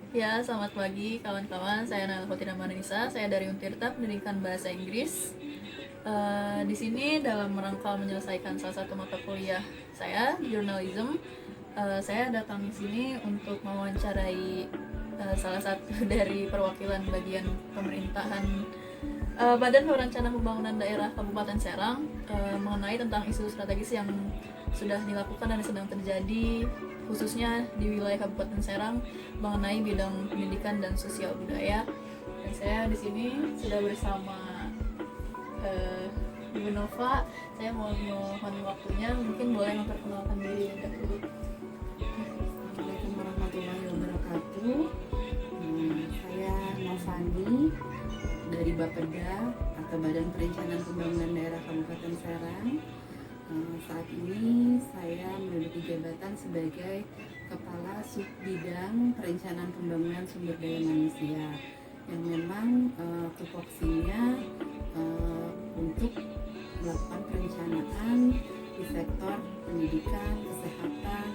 Ya, selamat pagi kawan-kawan. Saya Nala Fatina Manisa. Saya dari Untirta Pendidikan Bahasa Inggris. Di sini dalam rangka menyelesaikan salah satu mata kuliah saya, jurnalism. Saya datang di sini untuk mewawancarai salah satu dari perwakilan bagian pemerintahan Badan Perencanaan Pembangunan Daerah Kabupaten Serang mengenai tentang isu strategis yang sudah dilakukan dan sedang terjadi khususnya di wilayah Kabupaten Serang mengenai bidang pendidikan dan sosial budaya. Dan saya di sini sudah bersama Ibu Nova. Saya mau mohon waktunya, mungkin boleh memperkenalkan diri dahulu. Assalamualaikum warahmatullahi wabarakatuh. Saya Novani dari Bapeda atau Badan Perencanaan Pembangunan Daerah Kabupaten Serang. Saat ini saya menduduki jabatan sebagai Kepala Subbidang Perencanaan Pembangunan Sumber Daya Manusia yang memang tupoksinya untuk melakukan perencanaan di sektor pendidikan, kesehatan,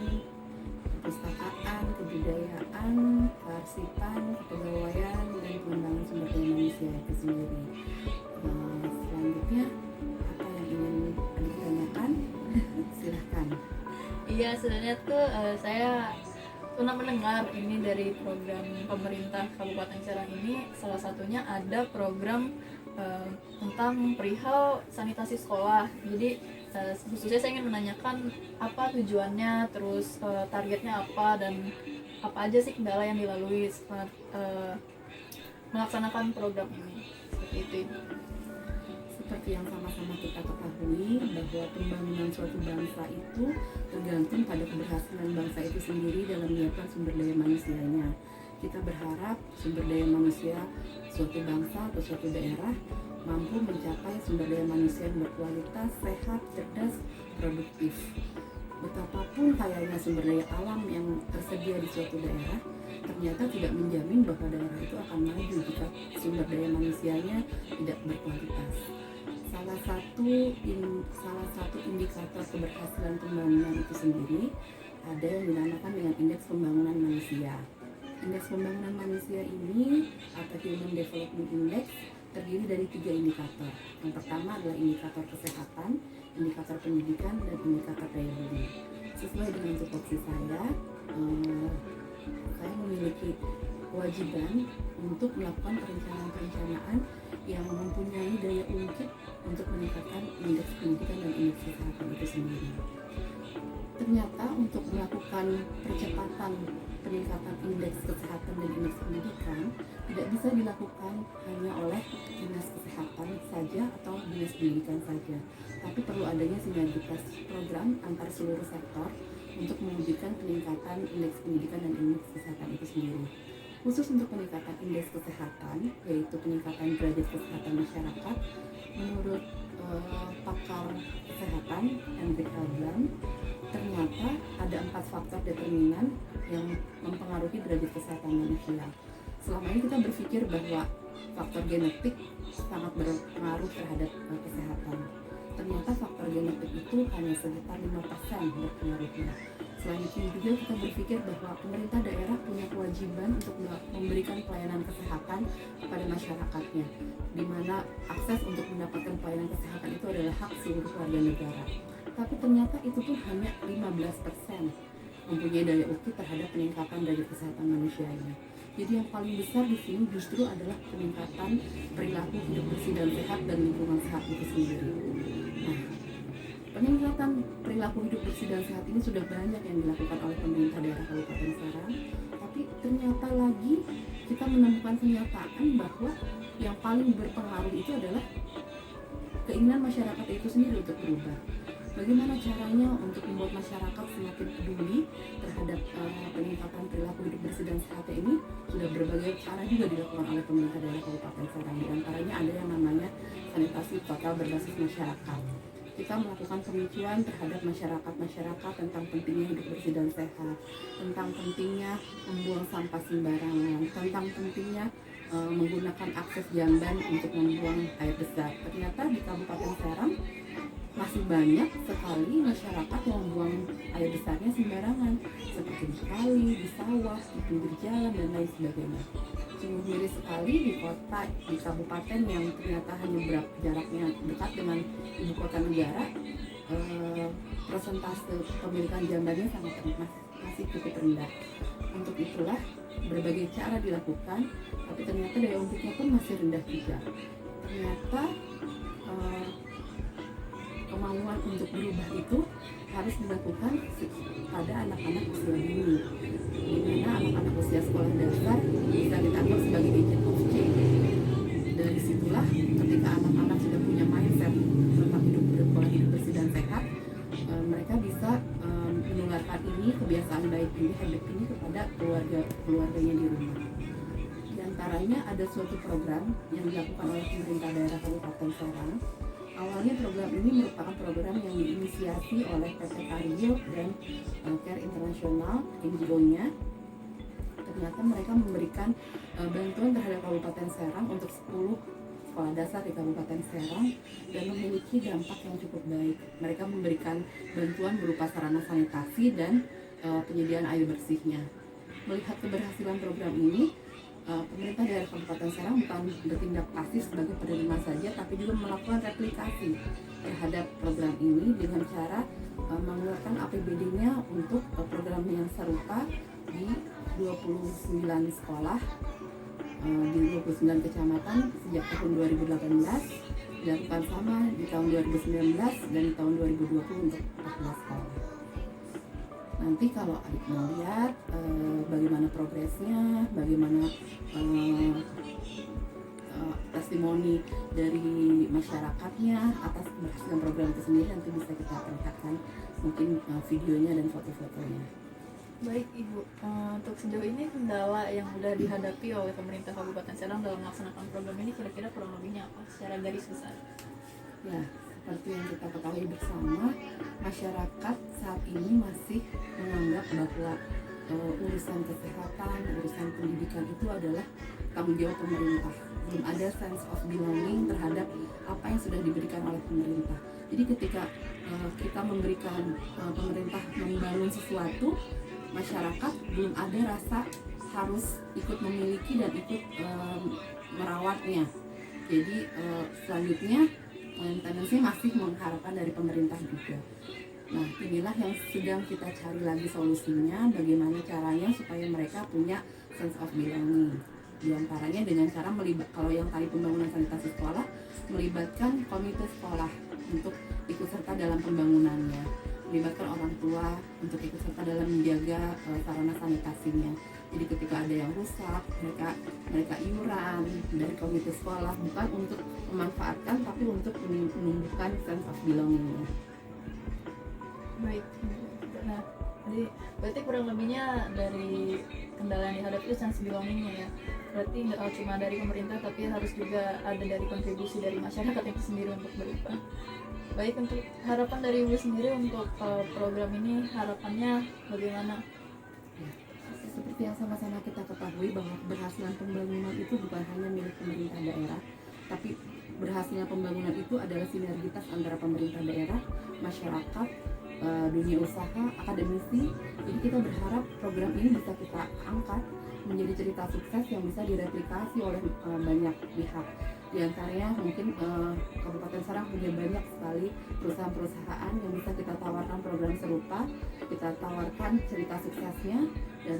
perpustakaan, kebudayaan, kearsipan, kepegawaian, dan pengembangan sumber daya manusia itu sendiri. Selanjutnya, apa yang ingin ditanyakan? Silahkan. Iya, sebenarnya tuh saya pernah mendengar ini dari program pemerintah Kabupaten Serang ini, salah satunya ada program tentang perihal sanitasi sekolah. Jadi khususnya saya ingin menanyakan apa tujuannya, terus targetnya apa, dan apa aja sih kendala yang dilalui saat melaksanakan program ini. Seperti itu. Seperti yang sama-sama kita ketahui bahwa pembangunan suatu bangsa itu tergantung pada keberhasilan bangsa itu sendiri dalam menyiapkan sumber daya manusianya. Kita berharap sumber daya manusia suatu bangsa atau suatu daerah mampu mencapai sumber daya manusia yang berkualitas, sehat, cerdas, produktif. Betapapun kayanya sumber daya alam yang tersedia di suatu daerah, ternyata tidak menjamin bahwa daerah itu akan maju jika sumber daya manusianya tidak berkualitas. Salah satu indikator keberhasilan pembangunan itu sendiri ada yang dinamakan dengan indeks pembangunan manusia. Indeks pembangunan manusia ini atau Human Development Index terdiri dari 3 indikator. Yang pertama adalah indikator kesehatan, indikator pendidikan, dan indikator daya beli. Sesuai dengan tupoksi saya memiliki kewajiban untuk melakukan perencanaan-perencanaan yang mempunyai daya ungkit untuk meningkatkan indeks pendidikan dan indeks kesehatan itu sendiri. Ternyata untuk melakukan percepatan peningkatan indeks kesehatan dan indeks pendidikan tidak bisa dilakukan hanya oleh dinas kesehatan saja atau dinas pendidikan saja, tapi perlu adanya sinergitas program antar seluruh sektor untuk mewujudkan peningkatan indeks pendidikan dan indeks kesehatan itu sendiri. Khusus untuk peningkatan indeks kesehatan, yaitu peningkatan derajat kesehatan masyarakat, menurut pakar kesehatan Hendrik Helbland, ternyata ada 4 faktor determinan yang mempengaruhi derajat kesehatan manusia. Selama ini kita berpikir bahwa faktor genetik sangat berpengaruh terhadap kesehatan. Ternyata faktor genetik itu hanya sekitar 5% berpengaruhnya. Selain itu juga kita berpikir bahwa pemerintah daerah punya kewajiban untuk memberikan pelayanan kesehatan kepada masyarakatnya, di mana akses untuk mendapatkan pelayanan kesehatan itu adalah hak seluruh warga negara. Tapi ternyata itu pun hanya 15% mempunyai daya ukir terhadap peningkatan derajat kesehatan manusianya. Jadi yang paling besar di sini justru adalah peningkatan perilaku hidup bersih dan sehat dan lingkungan sehat itu sendiri. Nah, peningkatan perilaku hidup bersih dan sehat ini sudah banyak yang dilakukan oleh pemerintah daerah Kabupaten Serang, tapi ternyata lagi kita menemukan kenyataan bahwa yang paling berpengaruh itu adalah keinginan masyarakat itu sendiri untuk berubah. Bagaimana caranya untuk membuat masyarakat semakin peduli terhadap peningkatan perilaku hidup bersih dan sehat ini? Sudah berbagai cara juga dilakukan oleh pemerintah daerah Kabupaten Serang. Di antaranya ada yang namanya sanitasi total berbasis masyarakat. Kita melakukan pemicuan terhadap masyarakat tentang pentingnya hidup bersih dan sehat, tentang pentingnya membuang sampah sembarangan, tentang pentingnya menggunakan akses jamban untuk membuang air besar. Ternyata di Kabupaten Serang masih banyak sekali masyarakat yang buang air besarnya sembarangan, seperti di kali, di sawah, di pinggir jalan, dan lain sebagainya. Sungguh miris sekali di kota, di kabupaten yang ternyata hanya jaraknya dekat dengan ibu kota negara, persentase pemilikan jambannya masih cukup rendah. Untuk itulah berbagai cara dilakukan, tapi ternyata daya ungkitnya pun masih rendah juga. Ternyata kemauan untuk berubah itu harus dilakukan pada anak-anak usia dini, di mana anak-anak usia sekolah dasar bisa dianggap sebagai agent of change. Dari situlah ketika anak-anak sudah punya mindset tentang pola hidup bersih dan sehat, mereka bisa menularkan ini, kebiasaan baik ini, habit ini kepada keluarganya di rumah. Di antaranya ada suatu program yang dilakukan oleh pemerintah daerah Kabupaten Serang. Awalnya program ini merupakan program yang diinisiasi oleh PT Cargill dan Care International, NGO-nya. Ternyata mereka memberikan bantuan terhadap Kabupaten Serang untuk 10 sekolah dasar di Kabupaten Serang dan memiliki dampak yang cukup baik. Mereka memberikan bantuan berupa sarana sanitasi dan penyediaan air bersihnya. Melihat keberhasilan program ini, pemerintah daerah Kabupaten Serang bukan bertindak pasif sebagai penerima saja, tapi juga melakukan replikasi terhadap program ini dengan cara mengeluarkan APBD-nya untuk program yang serupa di 29 sekolah di 29 kecamatan sejak tahun 2018, dilakukan sama di tahun 2019 dan di tahun 2020 untuk 14 sekolah. Nanti kalau adik mau lihat bagaimana progresnya, bagaimana testimoni dari masyarakatnya atas keberhasilan program itu sendiri, nanti bisa kita perlihatkan mungkin videonya dan foto-fotonya. Baik Ibu, untuk sejauh ini kendala yang sudah dihadapi oleh pemerintah Kabupaten Serang dalam melaksanakan program ini kira-kira kurang lebihnya apa secara garis besar? Ya, seperti yang kita ketahui bersama, masyarakat saat ini masih menganggap bahwa urusan kesehatan, urusan pendidikan itu adalah tanggung jawab pemerintah. Belum ada sense of belonging terhadap apa yang sudah diberikan oleh pemerintah. Jadi ketika kita memberikan pemerintah membangun sesuatu, masyarakat belum ada rasa harus ikut memiliki dan ikut merawatnya. Jadi selanjutnya tendensi masih mengharapkan dari pemerintah juga. Nah, inilah yang sedang kita cari lagi solusinya, bagaimana caranya supaya mereka punya sense of belonging. Di antaranya dengan cara kalau yang tadi pembangunan sanitasi sekolah, melibatkan komite sekolah untuk ikut serta dalam pembangunannya, melibatkan orang tua untuk ikut serta dalam menjaga sarana sanitasinya. Jadi ketika ada yang rusak, mereka iuran dari komite sekolah, bukan untuk memanfaatkan tapi untuk menumbuhkan sense of belonging-nya. Baik, nah jadi berarti kurang lebihnya dari kendala yang dihadapi itu sense belonging-nya ya. Berarti nggak cuma dari pemerintah tapi harus juga ada dari kontribusi dari masyarakat itu sendiri untuk berubah. Baik, untuk harapan dari Ibu sendiri untuk program ini, harapannya bagaimana? Ya, seperti yang sama-sama kita ketahui bahwa keberhasilan pembangunan itu bukan hanya milik pemerintah daerah, tapi berhasilnya pembangunan itu adalah sinergitas antara pemerintah daerah, masyarakat, dunia usaha, akademisi. Jadi kita berharap program ini bisa kita angkat menjadi cerita sukses yang bisa direplikasi oleh banyak pihak. Di antaranya mungkin Kabupaten Serang punya banyak sekali perusahaan-perusahaan yang bisa kita tawarkan program serupa, kita tawarkan cerita suksesnya, dan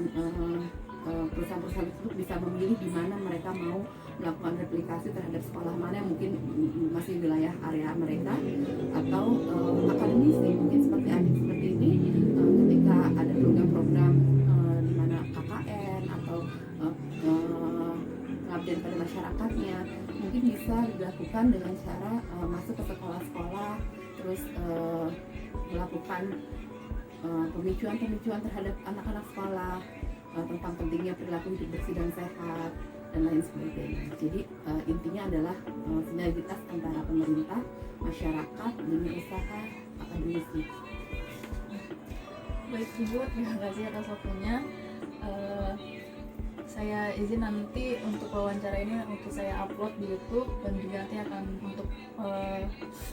perusahaan-perusahaan tersebut bisa memilih di mana mereka mau melakukan replikasi terhadap sekolah mana yang mungkin masih wilayah area mereka, atau akademisi mungkin seperti adik seperti ini, ketika ada program-program di mana KKN atau pengabdian pada masyarakatnya mungkin bisa dilakukan dengan cara masuk ke sekolah-sekolah, terus melakukan pemicuan terhadap anak-anak sekolah tentang pentingnya perilaku hidup bersih dan sehat dan lain sebagainya. Jadi intinya adalah sinergitas antara pemerintah, masyarakat, dunia usaha, akademisi. Baik Ibu, terima kasih atas waktunya. Saya saya izin nanti untuk wawancara ini untuk saya upload di YouTube, dan juga nanti akan untuk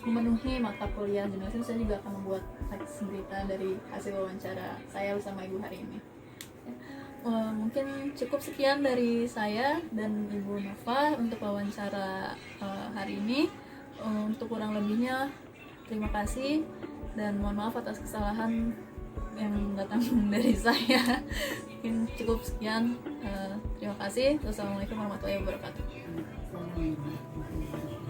memenuhi mata kuliah jurnalisme, saya juga akan membuat teks berita dari hasil wawancara saya bersama Ibu hari ini. Mungkin cukup sekian dari saya dan Ibu Nova untuk wawancara hari ini. Untuk kurang lebihnya terima kasih dan mohon maaf atas kesalahan yang datang dari saya. Mungkin cukup sekian. Terima kasih. Wassalamualaikum warahmatullahi wabarakatuh. Assalamualaikum warahmatullahi wabarakatuh.